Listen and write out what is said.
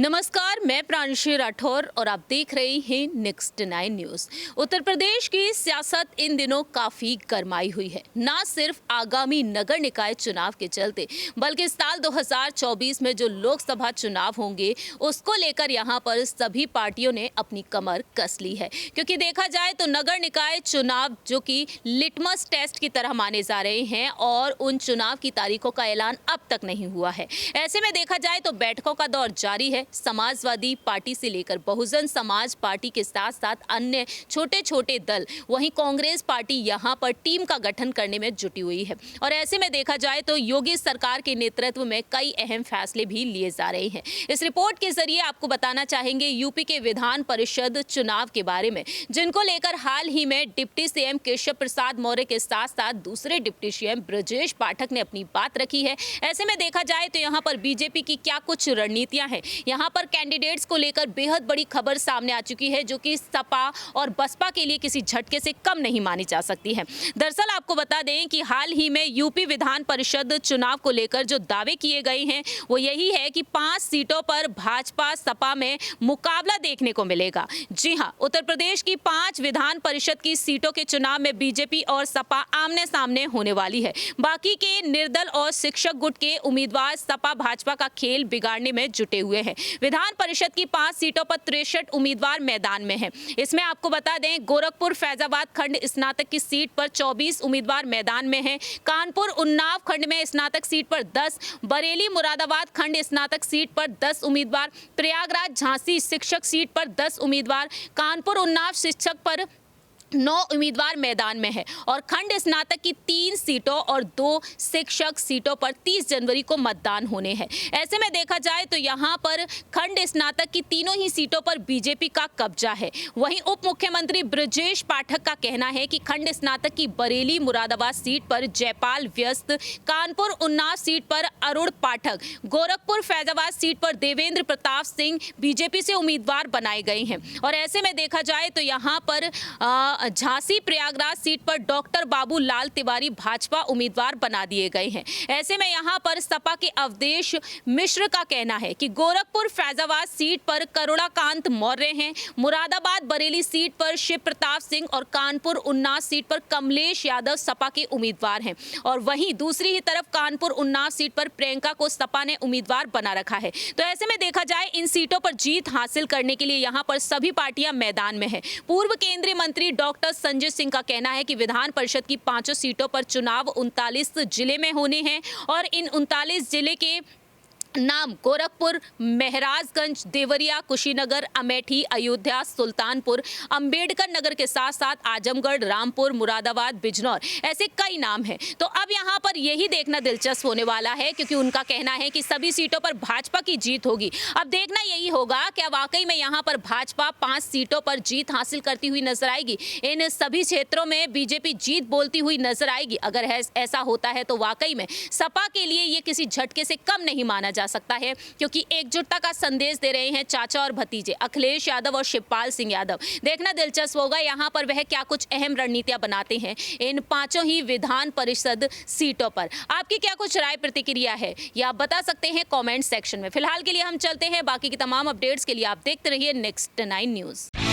नमस्कार, मैं प्रांशी राठौर और आप देख रहे हैं नेक्स्ट 9 न्यूज। उत्तर प्रदेश की सियासत इन दिनों काफी गरमाई हुई है। न सिर्फ आगामी नगर निकाय चुनाव के चलते, बल्कि साल 2024 में जो लोकसभा चुनाव होंगे उसको लेकर यहां पर सभी पार्टियों ने अपनी कमर कस ली है। क्योंकि देखा जाए तो नगर निकाय चुनाव जो कि लिटमस टेस्ट की तरह माने जा रहे हैं और उन चुनाव की तारीखों का ऐलान अब तक नहीं हुआ है। ऐसे में देखा जाए तो बैठकों का दौर जारी है। समाजवादी पार्टी से लेकर बहुजन समाज पार्टी के साथ साथ अन्य छोटे छोटे दल, वहीं कांग्रेस पार्टी यहां पर टीम का गठन करने में जुटी हुई है। और ऐसे में देखा जाए तो योगी सरकार के नेतृत्व में कई अहम फैसले भी लिए जा रहे हैं। इस रिपोर्ट के जरिए आपको बताना चाहेंगे यूपी के विधान परिषद चुनाव के बारे में, जिनको लेकर हाल ही में डिप्टी सीएम केशव प्रसाद मौर्य के साथ साथ दूसरे डिप्टी सीएम ब्रजेश पाठक ने अपनी बात रखी है। ऐसे में देखा जाए तो यहाँ पर बीजेपी की क्या कुछ रणनीतियां हैं। यहाँ पर कैंडिडेट्स को लेकर बेहद बड़ी खबर सामने आ चुकी है, जो कि सपा और बसपा के लिए किसी झटके से कम नहीं मानी जा सकती है। दरअसल आपको बता दें कि हाल ही में यूपी विधान परिषद चुनाव को लेकर जो दावे किए गए हैं वो यही है कि 5 सीटों पर भाजपा सपा में मुकाबला देखने को मिलेगा। जी हाँ, उत्तर प्रदेश की 5 विधान परिषद की सीटों के चुनाव में बीजेपी और सपा आमने सामने होने वाली है। बाकी के निर्दल और शिक्षक गुट के उम्मीदवार सपा भाजपा का खेल बिगाड़ने में जुटे हुए हैं। विधान परिषद की 5 सीटों पर 63 उम्मीदवार मैदान में हैं। इसमें आपको बता दें गोरखपुर फैजाबाद खंड स्नातक की सीट पर 24 उम्मीदवार मैदान में हैं। कानपुर उन्नाव खंड में स्नातक सीट पर 10, बरेली मुरादाबाद खंड स्नातक सीट पर 10 उम्मीदवार, प्रयागराज झांसी शिक्षक सीट पर 10 उम्मीदवार, कानपुर उन्नाव शिक्षक पर 9 उम्मीदवार मैदान में है और खंड स्नातक की 3 सीटों और 2 शिक्षक सीटों पर 30 जनवरी को मतदान होने हैं। ऐसे में देखा जाए तो यहाँ पर खंड स्नातक की तीनों ही सीटों पर बीजेपी का कब्जा है। वहीं उप मुख्यमंत्री ब्रजेश पाठक का कहना है कि खंड स्नातक की बरेली मुरादाबाद सीट पर जयपाल व्यस्त, कानपुर उन्नाव सीट पर अरुण पाठक, गोरखपुर फैजाबाद सीट पर देवेंद्र प्रताप सिंह बीजेपी से उम्मीदवार बनाए गए हैं। और ऐसे में देखा जाए तो यहाँ पर झांसी प्रयागराज सीट पर डॉक्टर बाबू लाल तिवारी भाजपा उम्मीदवार बना दिए गए हैं। ऐसे में यहां पर सपा के अवधेश मिश्र का कहना है कि गोरखपुर फैजाबाद सीट पर करुणाकांत मौर्य हैं, मुरादाबाद बरेली सीट पर शिव प्रताप सिंह और कानपुर उन्नाव सीट पर कमलेश यादव सपा के उम्मीदवार हैं। और वहीं दूसरी ही तरफ कानपुर उन्नाव सीट पर प्रियंका को सपा ने उम्मीदवार बना रखा है। तो ऐसे में देखा जाए इन सीटों पर जीत हासिल करने के लिए यहाँ पर सभी पार्टियां मैदान में है। पूर्व केंद्रीय मंत्री डॉक्टर संजय सिंह का कहना है कि विधान परिषद की 5 सीटों पर चुनाव 39 जिले में होने हैं और इन 39 जिले के नाम गोरखपुर, महराजगंज, देवरिया, कुशीनगर, अमेठी, अयोध्या, सुल्तानपुर, अंबेडकर नगर के साथ साथ आजमगढ़, रामपुर, मुरादाबाद, बिजनौर, ऐसे कई नाम हैं। तो अब यहाँ पर यही देखना दिलचस्प होने वाला है, क्योंकि उनका कहना है कि सभी सीटों पर भाजपा की जीत होगी। अब देखना यही होगा क्या वाकई में यहाँ पर भाजपा 5 सीटों पर जीत हासिल करती हुई नजर आएगी। इन सभी क्षेत्रों में बीजेपी जीत बोलती हुई नजर आएगी। अगर ऐसा होता है तो वाकई में सपा के लिए ये किसी झटके से कम नहीं माना जा सकता है, क्योंकि एकजुटता का संदेश दे रहे हैं चाचा और भतीजे अखिलेश यादव और शिवपाल सिंह यादव। देखना दिलचस्प होगा यहाँ पर वह क्या कुछ अहम रणनीतियां बनाते हैं इन 5 ही विधान परिषद सीटों पर। आपकी क्या कुछ राय प्रतिक्रिया है या आप बता सकते हैं कमेंट सेक्शन में। फिलहाल के लिए हम चलते हैं, बाकी की तमाम अपडेट्स के लिए आप देखते रहिए नेक्स्ट 9 न्यूज।